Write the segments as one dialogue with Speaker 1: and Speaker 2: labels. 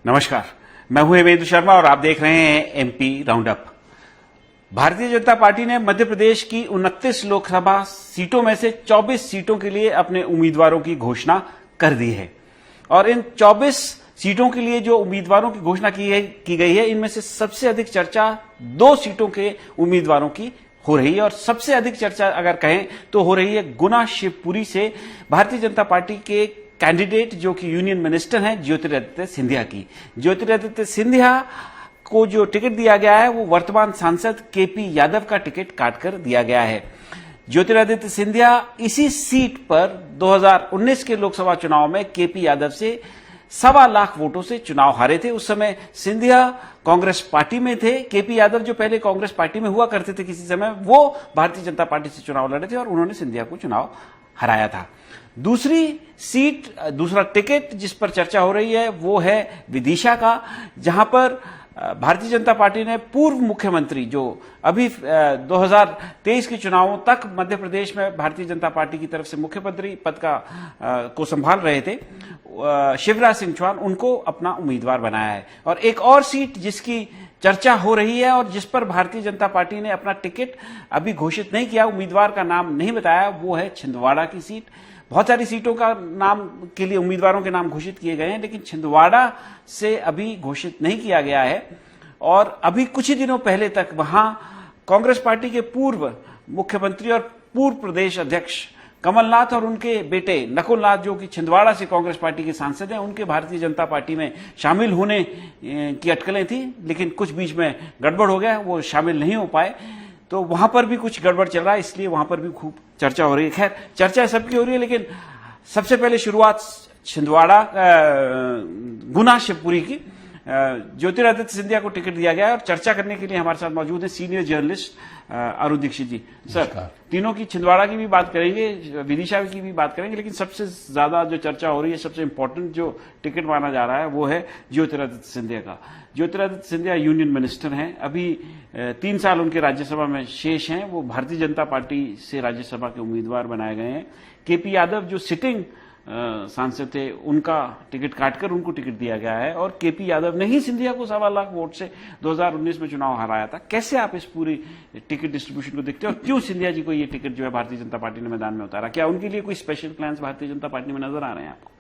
Speaker 1: नमस्कार, मैं हूं हेमेंद्र शर्मा और आप देख रहे हैं MP round up. Bharatiya Janata party ने मध्य प्रदेश की 29 लोकसभा सीटों में से 24 सीटों के लिए अपने उम्मीदवारों की घोषणा कर दी है और इन 24 सीटों के लिए जो उम्मीदवारों की घोषणा की गई है, इनमें से सबसे अधिक चर्चा 2 सीटों के उम्मीदवारों की हो रही है और सबसे अधिक चर्चा अगर कहें तो हो रही है गुना शिवपुरी से भारतीय जनता पार्टी के कैंडिडेट जो कि यूनियन मिनिस्टर हैं ज्योतिरादित्य सिंधिया की। ज्योतिरादित्य सिंधिया को जो टिकट दिया गया है वो वर्तमान सांसद केपी यादव का टिकट काटकर दिया गया है। ज्योतिरादित्य सिंधिया इसी सीट पर 2019 के लोकसभा चुनाव में केपी यादव से 1.25 लाख वोटों से चुनाव हारे थे। उस समय सिंधिया कांग्रेस पार्टी में थे। केपी यादव जो पहले कांग्रेस पार्टी में हुआ करते थे किसी समय, वो भारतीय जनता पार्टी से चुनाव लड़े थे और उन्होंने सिंधिया को चुनाव हराया था। दूसरा टिकट जिस पर चर्चा हो रही है वो है विदिशा का, जहां पर भारतीय जनता पार्टी ने पूर्व मुख्यमंत्री जो अभी 2023 के चुनावों तक मध्य प्रदेश में भारतीय जनता पार्टी की तरफ से मुख्यमंत्री पद को संभाल रहे थे, शिवराज सिंह चौहान, उनको अपना उम्मीदवार बनाया है। और एक और सीट जिसकी चर्चा हो रही है और जिस पर भारतीय जनता पार्टी ने अपना टिकट अभी घोषित नहीं किया, उम्मीदवार का नाम नहीं बताया, वो है छिंदवाड़ा की सीट। बहुत सारी सीटों का नाम के लिए उम्मीदवारों के नाम घोषित किए गए हैं, लेकिन छिंदवाड़ा से अभी घोषित नहीं किया गया है। और अभी कुछ ही दिनों पहले तक वहां कांग्रेस पार्टी के पूर्व मुख्यमंत्री और पूर्व प्रदेश अध्यक्ष कमलनाथ और उनके बेटे नकुलनाथ, जो कि छिंदवाड़ा से कांग्रेस पार्टी के सांसद हैं, उनके भारतीय जनता पार्टी में शामिल होने की अटकलें थी, लेकिन कुछ बीच में गड़बड़ हो गया, वो शामिल नहीं हो पाए। तो वहां पर भी कुछ गड़बड़ चल रहा है, इसलिए वहां पर भी खूब चर्चा हो रही है। खैर, चर्चा सबकी हो रही है, लेकिन सबसे पहले शुरुआत छिंदवाड़ा गुना शिवपुरी की। ज्योतिरादित्य सिंधिया को टिकट दिया गया है और चर्चा करने के लिए हमारे साथ मौजूद है सीनियर जर्नलिस्ट अरुण दीक्षित जी। सर, तीनों की, छिंदवाड़ा की भी बात करेंगे, विदिशा की भी बात करेंगे, लेकिन सबसे ज्यादा जो चर्चा हो रही है, सबसे इंपॉर्टेंट जो टिकट माना जा रहा है वो है ज्योतिरादित्य सिंधिया का। ज्योतिरादित्य सिंधिया यूनियन मिनिस्टर हैं, अभी 3 साल उनके राज्यसभा में शेष हैं। वो भारतीय जनता पार्टी से राज्यसभा के उम्मीदवार बनाए गए हैं। केपी यादव जो सिटिंग सांसद थे, उनका टिकट काटकर उनको टिकट दिया गया है और केपी यादव ने ही सिंधिया को 1.25 लाख वोट से 2019 में चुनाव हराया था। कैसे आप इस पूरी टिकट डिस्ट्रीब्यूशन को देखते हैं और क्यों सिंधिया जी को ये टिकट जो है भारतीय जनता पार्टी ने मैदान में उतारा? क्या उनके लिए कोई special plans Bharatiya Janata party में नजर आ रहे हैं आपको?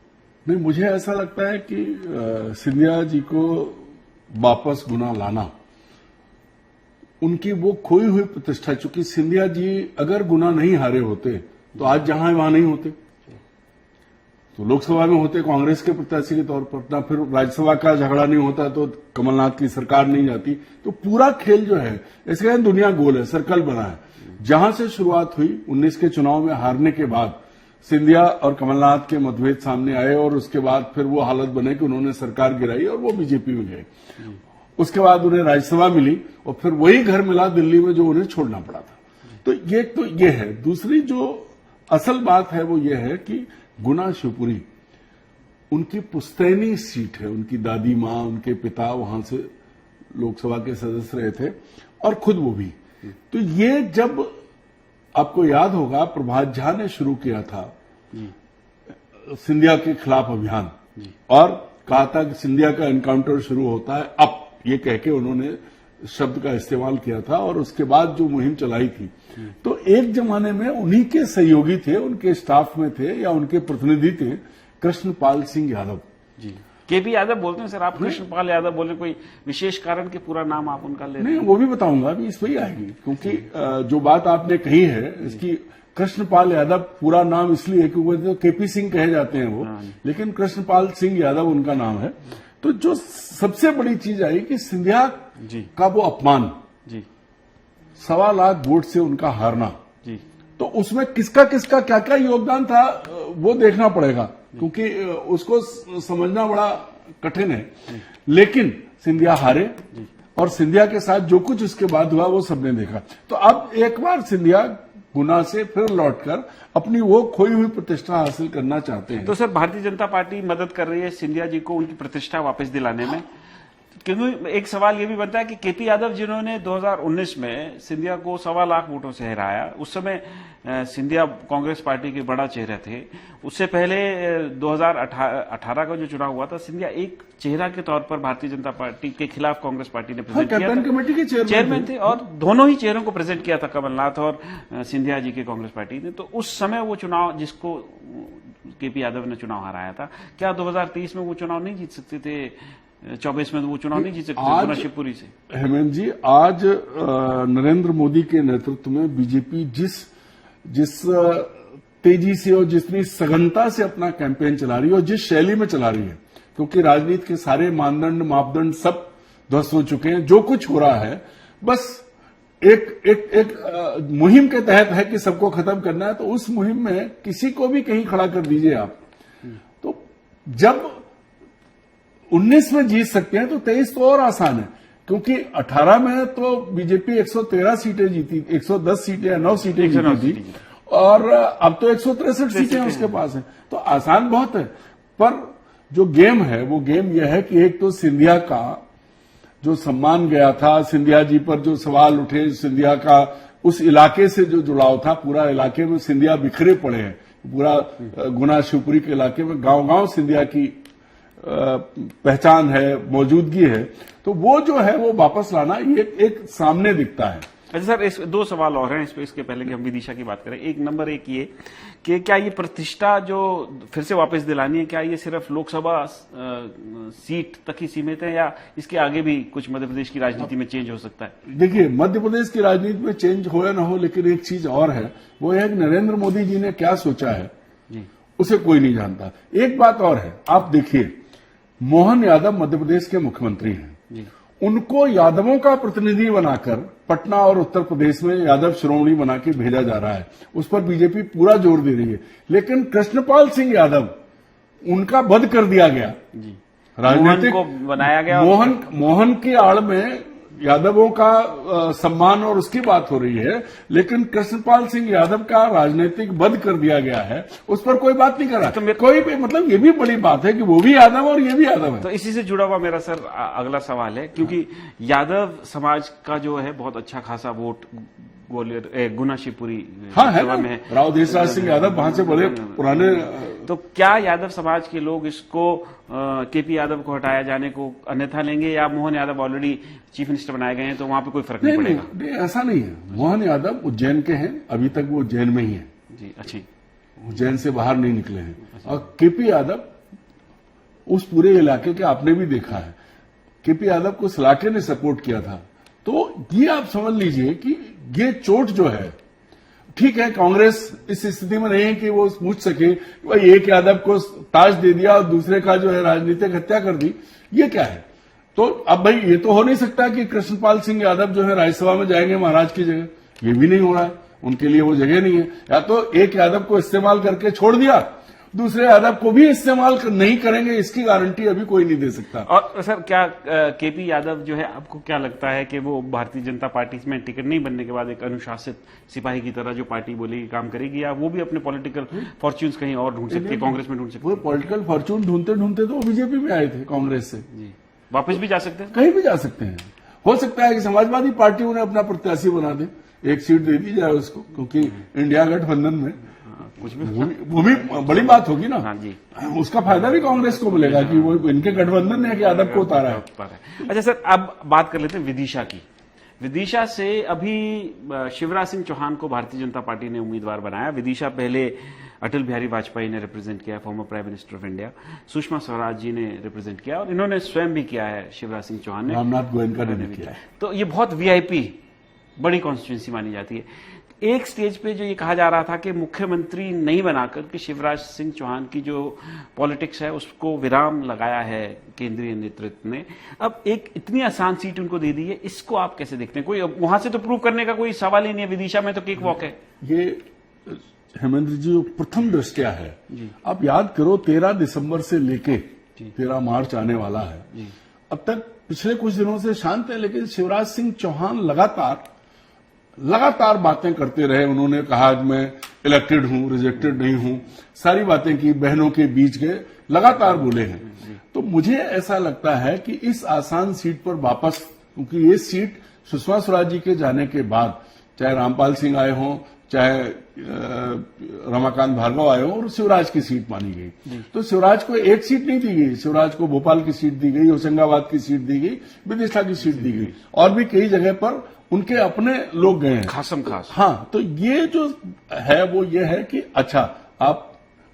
Speaker 2: नहीं, मुझे ऐसा लगता है कि सिंधिया जी को वापस गुना लाना, उनकी वो खोई हुई प्रतिष्ठा, चूंकि सिंधिया जी अगर गुना नहीं हारे होते तो आज जहां वहां नहीं होते, तो लोकसभा में होते कांग्रेस के प्रत्याशी के तौर पर, ना फिर राज्यसभा का झगड़ा नहीं होता तो कमलनाथ की सरकार नहीं जाती। तो पूरा खेल जो है, ऐसे दुनिया गोल है, सर्कल बना है। जहां से शुरुआत हुई 19 के चुनाव में हारने के बाद सिंधिया और कमलनाथ के मतभेद सामने आए और उसके बाद फिर वो हालत बने कि उन्होंने सरकार गिराई और वो बीजेपी में गए। उसके बाद उन्हें राज्यसभा मिली और फिर वही घर मिला दिल्ली में जो उन्हें छोड़ना पड़ा था। तो ये है। दूसरी जो असल बात है वो ये है कि गुना शिवपुरी उनकी पुश्तैनी सीट है। उनकी दादी मां, उनके पिता वहां से लोकसभा के सदस्य रहे थे और खुद वो भी। तो ये जब आपको याद होगा प्रभात झा ने शुरू किया था सिंधिया के खिलाफ अभियान और कहा था कि सिंधिया का एनकाउंटर शुरू होता है अब, ये कह के उन्होंने शब्द का इस्तेमाल किया था और उसके बाद जो मुहिम चलाई थी, तो एक जमाने में उन्हीं के सहयोगी थे, उनके स्टाफ में थे या उनके प्रतिनिधि थे कृष्णपाल सिंह यादव
Speaker 1: जी। केपी यादव बोलते हैं सर, आप कृष्णपाल यादव बोले, कोई विशेष कारण के पूरा नाम आप उनका ले रहे हैं?
Speaker 2: नहीं, वो भी बताऊंगा, अभी इस पर ही आएगी, क्योंकि जो बात आपने कही है इसकी, कृष्णपाल यादव पूरा नाम इसलिए क्योंकि तो केपी सिंह कहे जाते हैं वो, लेकिन कृष्णपाल सिंह यादव उनका नाम है। तो जो सबसे बड़ी चीज आई कि सिंधिया का वो अपमान जी, 1.25 लाख वोट से उनका हारना जी, तो उसमें किसका किसका क्या क्या योगदान था वो देखना पड़ेगा, क्योंकि उसको समझना बड़ा कठिन है। लेकिन सिंधिया हारे और सिंधिया के साथ जो कुछ उसके बाद हुआ वो सबने देखा। तो अब एक बार सिंधिया गुना से फिर लौटकर अपनी वो खोई हुई प्रतिष्ठा हासिल करना चाहते हैं।
Speaker 1: तो सर, भारतीय जनता पार्टी मदद कर रही है सिंधिया जी को उनकी प्रतिष्ठा वापस दिलाने में। क्योंकि एक सवाल ये भी बनता है कि केपी यादव जिन्होंने 2019 में सिंधिया को 1.25 लाख वोटों से हराया, उस समय सिंधिया कांग्रेस पार्टी के बड़ा चेहरा थे। उससे पहले 2018 का जो चुनाव हुआ था, सिंधिया एक चेहरा के तौर पर भारतीय जनता पार्टी के खिलाफ कांग्रेस पार्टी ने प्रेजेंट किया
Speaker 2: कैंपेन कमेटी के
Speaker 1: चेयरमैन थे और दोनों ही चेहरों को प्रेजेंट किया था, कमलनाथ और सिंधिया जी के कांग्रेस पार्टी ने। तो उस समय वो चुनाव जिसको केपी यादव ने चुनाव हराया था, क्या 2023 में वो चुनाव नहीं जीत सकते थे? 24 में तो वो चुनाव नहीं जीत सकते शिवपुरी से।
Speaker 2: हेमंत जी, आज नरेंद्र मोदी के नेतृत्व में बीजेपी जिस तेजी से और जितनी सघनता से अपना कैंपेन चला रही है और जिस शैली में चला रही है, क्योंकि राजनीति के सारे मापदंड सब ध्वस्त हो चुके हैं। जो कुछ हो रहा है बस एक मुहिम के तहत है कि सबको खत्म करना है। तो उस मुहिम में किसी को भी कहीं खड़ा कर दीजिए आप, तो जब 19 में जीत सकते हैं तो 23 तो और आसान है, क्योंकि 18 में तो बीजेपी 113 सीटें जीती, 110 सीटें या 9 सीटें जीती थी, और अब तो 163 सीटें उसके पास है। तो आसान बहुत है, पर जो गेम है वो गेम यह है कि एक तो सिंधिया का जो सम्मान गया था, सिंधिया जी पर जो सवाल उठे, सिंधिया का उस इलाके से जो जुड़ाव था, पूरा इलाके में सिंधिया बिखरे पड़े हैं, पूरा गुना शिवपुरी के इलाके में गांव-गांव सिंधिया की पहचान है, मौजूदगी है। तो वो जो है वो वापस लाना ये एक सामने दिखता है।
Speaker 1: अच्छा सर, इस 2 सवाल और हैं इसके पहले कि हम विदिशा की बात करें। एक नंबर एक ये कि क्या ये प्रतिष्ठा जो फिर से वापस दिलानी है, क्या ये सिर्फ लोकसभा सीट तक ही सीमित है या इसके आगे भी कुछ मध्य प्रदेश की राजनीति में चेंज हो सकता है?
Speaker 2: देखिए, मध्य प्रदेश की राजनीति में चेंज हो या ना हो, लेकिन एक चीज और है, वो है कि नरेंद्र मोदी जी ने क्या सोचा है जी, उसे कोई नहीं जानता। एक बात और है, आप देखिए, मोहन यादव मध्य प्रदेश के मुख्यमंत्री हैं जी। उनको यादवों का प्रतिनिधि बनाकर पटना और उत्तर प्रदेश में यादव श्रोमणी बना के भेजा जा रहा है, उस पर बीजेपी पूरा जोर दे रही है। लेकिन कृष्णपाल सिंह यादव, उनका वध कर दिया गया जी, राजनीतिक
Speaker 1: को बनाया गया।
Speaker 2: मोहन की आड़ में यादवों का सम्मान और उसकी बात हो रही है, लेकिन कृष्णपाल सिंह यादव का राजनीतिक वध कर दिया गया है, उस पर कोई बात नहीं कर रहा। तो कोई भी, मतलब ये भी बड़ी बात है कि वो भी यादव और ये भी यादव है।
Speaker 1: तो इसी से जुड़ा हुआ मेरा सर अगला सवाल है, क्योंकि यादव समाज का जो है बहुत अच्छा खासा वोट ग्वालियर गुना शिवपुरी
Speaker 2: में राव देशराज सिंह यादव वहां से बड़े पुराने।
Speaker 1: तो क्या यादव समाज के लोग इसको केपी यादव को हटाया जाने को अन्यथा लेंगे, या Mohan Yadav already chief minister बनाए गए हैं तो वहां पे कोई फर्क नहीं पड़ेगा?
Speaker 2: नहीं, ऐसा नहीं है। मोहन यादव उज्जैन के हैं, अभी तक वो उज्जैन में ही है
Speaker 1: जी। अच्छी,
Speaker 2: उज्जैन से बाहर नहीं निकले हैं। और केपी यादव उस पूरे इलाके के आपने भी देखा है, केपी यादव को इस इलाके ने सपोर्ट किया था। तो ये आप समझ लीजिए कि ये चोट जो है, ठीक है, कांग्रेस इस स्थिति में नहीं है कि वो पूछ सके भाई एक यादव को ताज दे दिया और दूसरे का जो है राजनीतिक हत्या कर दी, ये क्या है? तो अब भाई ये तो हो नहीं सकता कि कृष्णपाल सिंह यादव जो है राज्यसभा में जाएंगे महाराज की जगह, ये भी नहीं हो रहा है, उनके लिए वो जगह नहीं है। या तो एक यादव को इस्तेमाल करके छोड़ दिया, दूसरे यादव को भी इस्तेमाल नहीं करेंगे, इसकी गारंटी अभी कोई नहीं दे सकता।
Speaker 1: और सर, क्या केपी यादव जो है, आपको क्या लगता है कि वो भारतीय जनता पार्टी में टिकट नहीं बनने के बाद एक अनुशासित सिपाही की तरह जो पार्टी बोलेगी काम करेगी, या वो भी अपने पॉलिटिकल फॉर्च्यून्स कहीं और ढूंढ सकती है, कांग्रेस में ढूंढ सकती है?
Speaker 2: वो पॉलिटिकल फॉर्च्यून ढूंढते ढूंढते तो वो बीजेपी में आए थे कांग्रेस से जी।
Speaker 1: वापस भी जा सकते हैं,
Speaker 2: कहीं भी जा सकते हैं। हो सकता है कि समाजवादी पार्टी उन्हें अपना प्रत्याशी बना दे, एक सीट दे दी जाए उसको, क्योंकि इंडिया गठबंधन में
Speaker 1: कुछ भी
Speaker 2: वो भी बड़ी बात होगी ना।
Speaker 1: हाँ जी,
Speaker 2: उसका फायदा भी कांग्रेस को मिलेगा कि वो इनके गठबंधन ने यादव को उतारा है।
Speaker 1: अच्छा सर, अब बात कर लेते हैं विदिशा की। विदिशा से अभी शिवराज सिंह चौहान को भारतीय जनता पार्टी ने उम्मीदवार बनाया। विदिशा पहले अटल बिहारी वाजपेयी ने रिप्रेजेंट किया, former prime minister of India, Sushma Swaraj ji ने रिप्रेजेंट किया, और इन्होंने स्वयं भी किया है, शिवराज सिंह चौहान ने,
Speaker 2: रामनाथ गोयनका ने भी किया।
Speaker 1: तो ये बहुत वीआईपी बड़ी कॉन्स्टिट्यूंसी मानी जाती है। एक स्टेज पे जो ये कहा जा रहा था कि मुख्यमंत्री नहीं बनाकर के शिवराज सिंह चौहान की जो पॉलिटिक्स है उसको विराम लगाया है केंद्रीय नेतृत्व ने। अब एक इतनी आसान सीट उनको दे दी है, इसको आप कैसे देखते हैं? कोई वहां से तो प्रूव करने का कोई सवाल ही नहीं है, विदिशा में तो केक वॉक है।
Speaker 2: ये हेमेंद्र जी प्रथम दृष्टया है। आप याद करो 13 दिसंबर से लेके 13 मार्च आने वाला है, अब तक पिछले कुछ दिनों से शांत है, लेकिन शिवराज सिंह चौहान लगातार बातें करते रहे। उन्होंने कहा कि मैं इलेक्टेड हूं, रिजेक्टेड नहीं हूं, सारी बातें की, बहनों के बीच गए, लगातार बोले हैं। तो मुझे ऐसा लगता है कि इस आसान सीट पर वापस, क्योंकि ये सीट सुषमा स्वराज जी के जाने के बाद, चाहे रामपाल सिंह आए हों, चाहे रमाकांत भार्गव आए हों, और शिवराज की सीट मानी गई। तो शिवराज को एक सीट नहीं दी गई, शिवराज को भोपाल की सीट दी गई, होशंगाबाद की सीट दी गई, विदिशा की सीट दी गई, और भी कई जगह पर उनके अपने लोग गए हैं
Speaker 1: खासम खास।
Speaker 2: हाँ, तो ये जो है वो ये है कि अच्छा, आप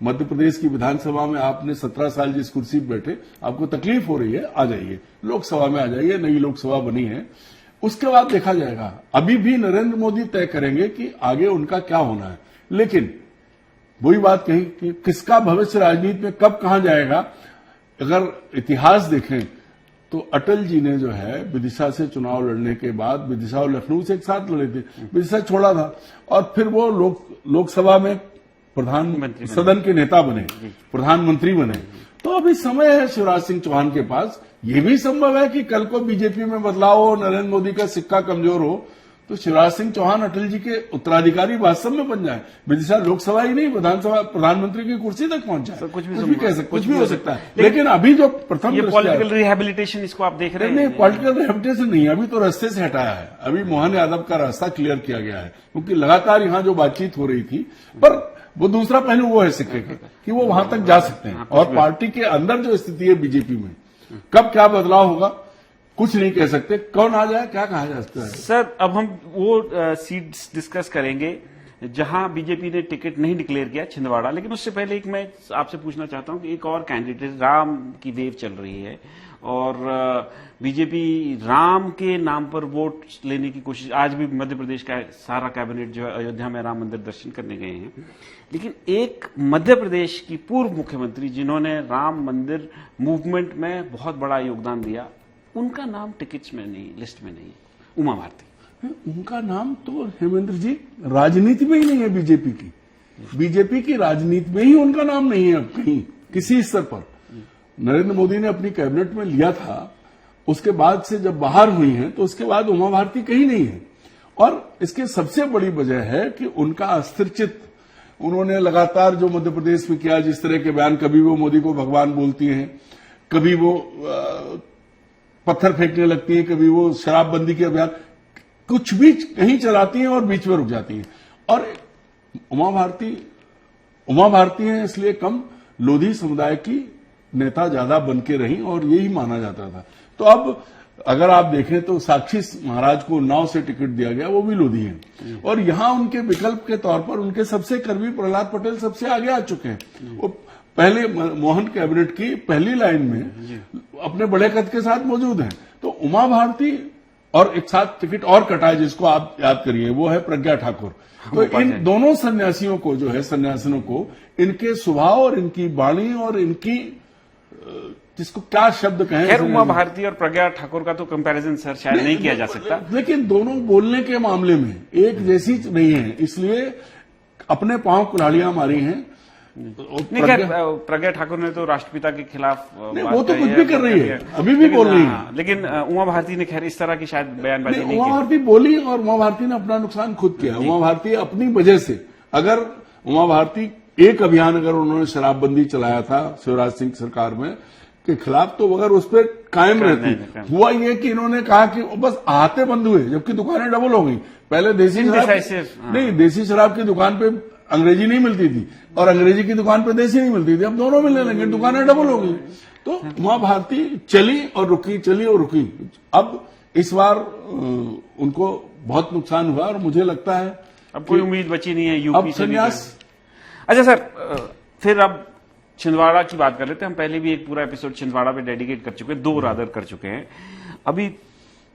Speaker 2: मध्य प्रदेश की विधानसभा में आपने 17 साल जिस कुर्सी पर बैठे, आपको तकलीफ हो रही है, आ जाइए लोकसभा में, आ जाइए, नई लोकसभा बनी है, उसके बाद देखा जाएगा। अभी भी नरेंद्र मोदी तय करेंगे कि आगे उनका क्या होना है। लेकिन वही बात कही कि किसका भविष्य राजनीति में कब कहां जाएगा, अगर इतिहास देखें तो अटल जी ने जो है विदिशा से चुनाव लड़ने के बाद, विदिशा और लखनऊ से एक साथ लड़े थे, विदिशा छोड़ा था, और फिर वो लोकसभा में प्रधानमंत्री, सदन के नेता बने, प्रधानमंत्री बने। तो अभी समय है शिवराज सिंह चौहान के पास। ये भी संभव है कि कल को बीजेपी में बदलाव हो, नरेंद्र मोदी का सिक्का कमजोर हो, तो शिवराज सिंह चौहान अटल जी के उत्तराधिकारी वास्तव में बन जाए, विदिशा लोकसभा ही नहीं, विधानसभा, प्रधानमंत्री की कुर्सी तक पहुंच जाए। कुछ भी हो सकता है। लेकिन अभी जो प्रथम
Speaker 1: पॉलिटिकल रिहेबिलिटेशन, इसको आप देख रहे हैं?
Speaker 2: नहीं, पॉलिटिकल रिहेबिलिटेशन नहीं, अभी तो रास्ते से हटाया है। अभी मोहन यादव का रास्ता क्लियर किया गया है, क्योंकि लगातार यहां जो बातचीत हो रही थी, पर वो दूसरा पहलू वो है सिक्के का कि वो वहां तक जा सकते हैं। और पार्टी के अंदर जो स्थिति है बीजेपी में, कब क्या बदलाव होगा कुछ नहीं कह सकते, कौन आ जाए क्या कहा जा सकता है।
Speaker 1: सर, अब हम वो सीट्स डिस्कस करेंगे जहां बीजेपी ने टिकट नहीं डिक्लेयर किया, छिंदवाड़ा। लेकिन उससे पहले एक मैं आपसे पूछना चाहता हूं कि एक और कैंडिडेट, राम की वेव चल रही है, और बीजेपी राम के नाम पर वोट लेने की कोशिश, आज भी मध्य प्रदेश का सारा कैबिनेट जो है अयोध्या में राम मंदिर दर्शन करने गए हैं। लेकिन एक मध्य प्रदेश की पूर्व मुख्यमंत्री जिन्होंने राम मंदिर मूवमेंट में बहुत बड़ा योगदान दिया, उनका नाम टिकट्स में नहीं, लिस्ट में नहीं है, उमा भारती।
Speaker 2: उनका नाम तो हेमेंद्र जी राजनीति में ही नहीं है बीजेपी की। बीजेपी की राजनीति में ही उनका नाम नहीं है अब कहीं, किसी स्तर पर। नरेंद्र मोदी ने अपनी कैबिनेट में लिया था, उसके बाद से जब बाहर हुई हैं तो उसके बाद उमा भारती कहीं नहीं है। और इसके सबसे बड़ी वजह है कि उनका अस्थिर चित्त, उन्होंने लगातार जो मध्य प्रदेश में किया, जिस तरह के बयान, कभी वो मोदी को भगवान बोलती हैं, कभी वो पत्थर फेंकने लगती हैं, कभी वो शराबबंदी के अभियान, कुछ भी कहीं चलाती हैं और बीच में रुक जाती हैं। और उमा भारती हैं इसलिए कम लोधी समुदाय की नेता ज्यादा बन के रही, और यही माना जाता था। तो अब अगर आप देखें तो साक्षी महाराज को उन्नाव से टिकट दिया गया, वो भी लोधी हैं, और यहां उनके विकल्प के तौर पर उनके सबसे करीबी प्रहलाद पटेल सबसे आगे आ चुके हैं। वो पहले मोहन कैबिनेट की पहली लाइन में अपने बड़े कद के साथ मौजूद हैं। तो उमा भारती, और एक साथ टिकट और कटा है जिसको आप याद करिए, वो है प्रज्ञा ठाकुर। तो इन दोनों सन्यासियों को जो है, सन्यासिनों को, इनके स्वभाव और इनकी वाणी और इनकी, जिसको क्या शब्द कहें,
Speaker 1: खैर उमा भारती और प्रज्ञा ठाकुर का तो कंपैरिजन सर शायद नहीं किया जा सकता,
Speaker 2: लेकिन दोनों बोलने के मामले में एक जैसी नहीं है, इसलिए अपने पांव कुल्हाड़ियां मारी हैं।
Speaker 1: प्रज्ञा ठाकुर ने तो राष्ट्रपिता के खिलाफ
Speaker 2: वो तो कुछ भी कर रही है, अभी भी बोल रही है।
Speaker 1: लेकिन उमा भारती ने खैर इस तरह की शायद बयानबाजी नहीं की।
Speaker 2: उमा भारती बोली, और उमा भारती ने अपना नुकसान खुद किया। उमा भारती अपनी वजह से, अगर उमा भारती एक अभियान अगर उन्होंने शराबबंदी चलाया था शिवराज सिंह सरकार में के खिलाफ, तो अगर उस पर कायम रहती। हुआ ये कि इन्होंने कहा कि बस आहते बंद हुए, जबकि दुकानें डबल हो गई। पहले देसी शराब की दुकान पे अंग्रेजी नहीं मिलती थी, और अंग्रेजी की दुकान पे देसी नहीं मिलती थी, अब दोनों मिलने लगे, दुकानें डबल हो गई। तो उमा भारती चली और रुकी, चली और रुकी। अब इस बार उनको बहुत नुकसान हुआ, और मुझे लगता है
Speaker 1: अब कोई उम्मीद बची नहीं है यूपी
Speaker 2: अब संन्यास।
Speaker 1: अच्छा सर, फिर अब छिंदवाड़ा की बात कर लेते हैं। हम पहले भी एक पूरा एपिसोड छिंदवाड़ा पे डेडिकेट कर चुके हैं, 2 रादर कर चुके हैं। अभी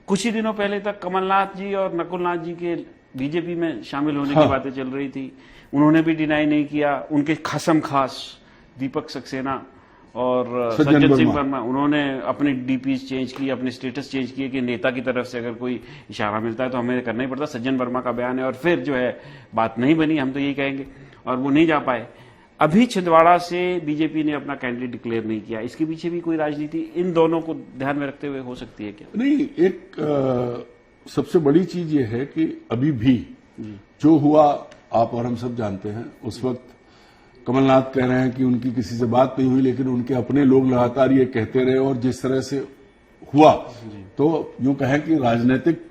Speaker 1: कुछ ही दिनों पहले तक कमलनाथ जी और नकुलनाथ जी के बीजेपी में शामिल होने की बातें चल रही थी, उन्होंने भी डिनाई नहीं किया। उनके खसम खास दीपक सक्सेना और सज्जन सिंह वर्मा, उन्होंने अपनी डीपीज चेंज की, अपने स्टेटस चेंज किए कि नेता की तरफ से अगर कोई इशारा मिलता है तो हमें करना ही पड़ता। सज्जन वर्मा का बयान है, और फिर जो है बात नहीं बनी, हम तो यही कहेंगे, और वो नहीं जा पाए। अभी छिंदवाड़ा से बीजेपी ने अपना कैंडिडेट डिक्लेयर नहीं किया, इसके पीछे भी कोई राजनीति इन दोनों को ध्यान में रखते हुए हो सकती है क्या?
Speaker 2: नहीं, एक सबसे बड़ी चीज ये है कि अभी भी जो हुआ आप और हम सब जानते हैं। उस वक्त कमलनाथ कह रहे हैं कि उनकी किसी से बात नहीं हुई, लेकिन उनके अपने लोग लगातार ये कहते रहे और जिस तरह से हुआ तो यूं कहें कि राजनीतिक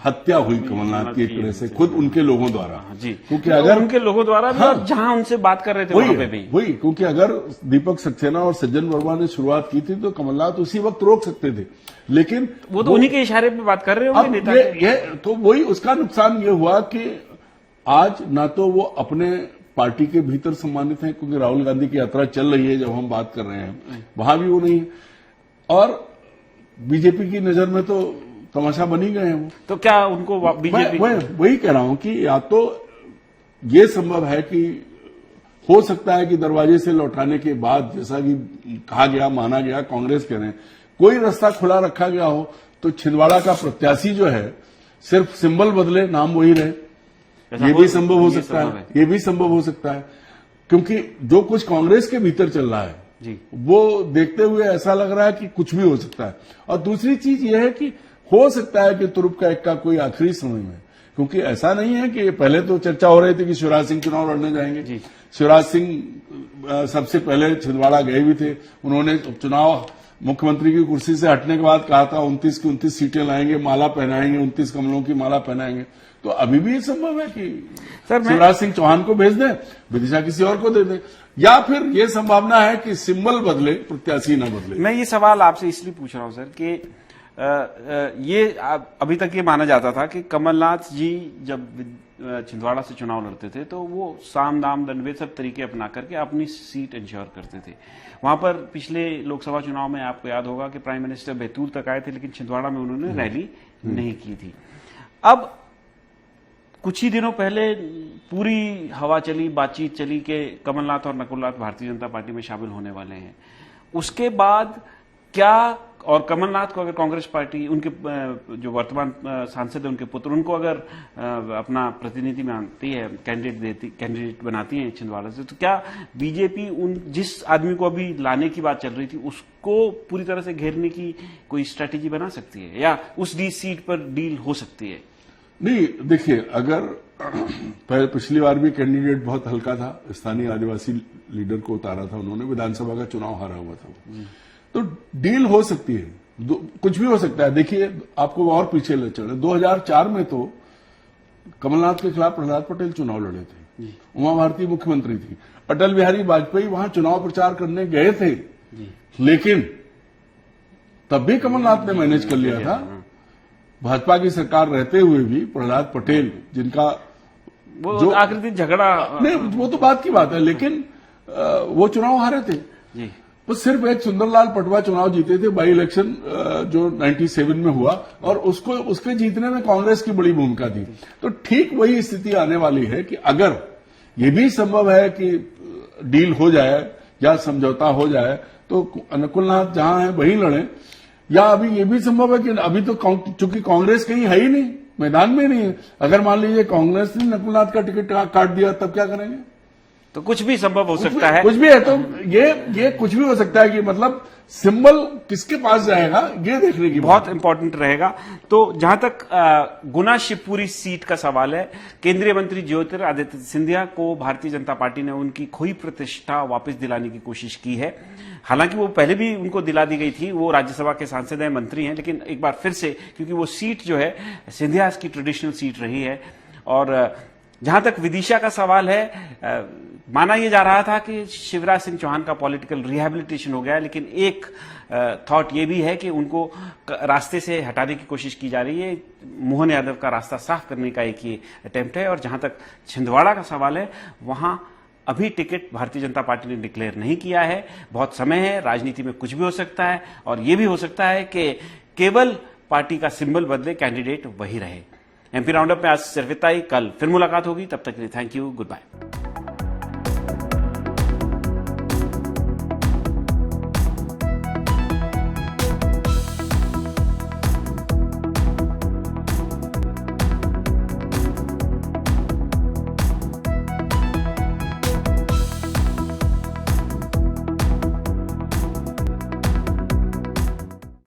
Speaker 2: हत्या हुई कमलनाथ की एक तरह से खुद उनके लोगों द्वारा
Speaker 1: जी,
Speaker 2: क्योंकि अगर
Speaker 1: उनके लोगों द्वारा भी और जहां उनसे बात कर रहे थे वहां पे भी
Speaker 2: वही क्योंकि अगर दीपक सक्सेना और सज्जन वर्मा ने शुरुआत की थी तो कमलनाथ उसी वक्त रोक सकते थे, लेकिन
Speaker 1: वो तो उन्हीं के इशारे पे बात कर रहे होंगे नेता
Speaker 2: ये तो वही उसका नुकसान ये हुआ कि आज ना तो वो अपने पार्टी के भीतर सम्मानित हैं, क्योंकि राहुल गांधी की यात्रा चल रही है जब हम बात कर रहे हैं वहां भी वो नहीं है, और बीजेपी की नजर में तो तमाशा बन ही गए हैं वो।
Speaker 1: तो क्या उनको बीजेपी
Speaker 2: वही कह रहा हूं कि या तो ये संभव है कि हो सकता है कि दरवाजे से लौटाने के बाद, जैसा कि कहा गया माना गया, कांग्रेस कह रहे हैं कोई रास्ता खुला रखा गया हो तो छिंदवाड़ा का प्रत्याशी जो है सिर्फ सिंबल बदले, नाम वही रहे, ये भी संभव हो सकता है, ये भी संभव हो सकता है, क्योंकि जो कुछ कांग्रेस के भीतर चल रहा है
Speaker 1: जी,
Speaker 2: वो देखते हुए ऐसा लग रहा है कि कुछ भी हो सकता है। और दूसरी चीज यह है कि हो सकता है कि तुरुप का इक्का कोई आखिरी समय में, क्योंकि ऐसा नहीं है कि पहले तो चर्चा हो रही थी कि शिवराज सिंह चुनाव लड़ने जाएंगे। शिवराज सिंह सबसे पहले छिंदवाड़ा गए भी थे, उन्होंने चुनाव मुख्यमंत्री की कुर्सी से हटने के बाद कहा था 29 की 29 सीटें लाएंगे, माला पहनाएंगे, 29 कमलों की माला पहनाएंगे। तो अभी भी ये संभव है कि शिवराज सिंह चौहान को भेज दें, विदिशा किसी और को दे दें, या फिर ये संभावना है कि सिंबल बदले, प्रत्याशी न बदले।
Speaker 1: मैं ये सवाल आपसे इसलिए पूछ रहा हूं सर कि ये अभी तक ये माना जाता था कि कमलनाथ जी जब छिंदवाड़ा से चुनाव लड़ते थे तो वो साम दाम दंडभेद सब तरीके अपना करके अपनी सीट इंश्योर करते थे। वहां पर पिछले लोकसभा चुनाव में आपको याद होगा कि प्राइम मिनिस्टर बैतूल तक आए थे, लेकिन छिंदवाड़ा में उन्होंने रैली नहीं की थी। अब कुछ ही दिनों पहले पूरी हवा चली, बातचीत चली कि कमलनाथ और नकुलनाथ भारतीय जनता पार्टी में शामिल होने वाले हैं। उसके बाद क्या, और कमलनाथ को अगर कांग्रेस पार्टी, उनके जो वर्तमान सांसद है उनके पुत्र, उनको अगर अपना प्रतिनिधि मानती है, कैंडिडेट बनाती है छिंदवाड़ा से, तो क्या बीजेपी उन जिस आदमी को अभी लाने की बात चल रही थी उसको पूरी तरह से घेरने की कोई स्ट्रैटेजी बना सकती है, या उस सीट पर डील हो सकती है? नहीं,
Speaker 2: देखिए, अगर पिछली बार भी कैंडिडेट बहुत हल्का था, स्थानीय आदिवासी लीडर को उतारा था उन्होंने, विधानसभा का चुनाव हारा हुआ था, तो डील हो सकती है, कुछ भी हो सकता है। देखिए, आपको और पीछे ले चले, 2004 में तो कमलनाथ के खिलाफ प्रहलाद पटेल चुनाव लड़े थे, उमा भारती मुख्यमंत्री थी, अटल बिहारी वाजपेयी वहां चुनाव प्रचार करने गए थे, लेकिन तब भी कमलनाथ ने मैनेज कर लिया था। भाजपा की सरकार रहते हुए भी प्रहलाद पटेल, जिनका
Speaker 1: वो जो आखिरी दिन झगड़ा,
Speaker 2: नहीं वो तो बात की बात है, लेकिन वो चुनाव हारे थे जी। वो सिर्फ एक सुंदरलाल पटवा चुनाव जीते थे, बाई इलेक्शन जो 97 में हुआ, और उसके जीतने में कांग्रेस की बड़ी भूमिका थी। तो ठीक वही स्थिति आने वाली है कि अगर ये भी संभव है कि डील हो जाए या समझौता हो जाए तो नकुलनाथ जहां है वहीं लड़े, या अभी ये भी संभव है कि अभी तो चूंकि कांग्रेस कहीं है ही नहीं, मैदान में नहीं है, अगर मान लीजिए कांग्रेस ने नकुलनाथ का टिकट काट दिया तब क्या करेंगे? तो कुछ भी संभव हो सकता है, कुछ भी है। तो ये कुछ भी हो सकता है कि मतलब सिंबल किसके पास जाएगा ये देखने की बहुत इंपॉर्टेंट रहेगा। तो जहां तक गुना शिवपुरी सीट का सवाल है, केंद्रीय मंत्री ज्योतिरादित्य सिंधिया को भारतीय जनता पार्टी ने उनकी खोई प्रतिष्ठा वापस दिलाने की कोशिश की है। हालांकि वो पहले भी उनको दिला दी गई थी, वो राज्यसभा के सांसद हैं, मंत्री हैं, लेकिन एक बार फिर से, क्योंकि वो सीट जो है सिंधिया की ट्रेडिशनल सीट रही है। और जहां तक विदिशा का सवाल है, माना यह जा रहा था कि शिवराज सिंह चौहान का पॉलिटिकल रिहैबिलिटेशन हो गया, लेकिन एक थॉट ये भी है कि उनको रास्ते से हटाने की कोशिश की जा रही है। मोहन यादव का रास्ता साफ करने का एक ये अटेम्प्ट है। और जहां तक छिंदवाड़ा का सवाल है, वहां अभी टिकट भारतीय जनता पार्टी ने डिक्लेयर नहीं किया है, बहुत समय है, राजनीति में कुछ भी हो सकता है, और यह भी हो सकता है कि केवल पार्टी का सिंबल बदले, कैंडिडेट वही रहे। एमपी राउंडअप में आज सिर्फ इतना ही, कल फिर मुलाकात होगी, तब तक के लिए थैंक यू, गुड बाय।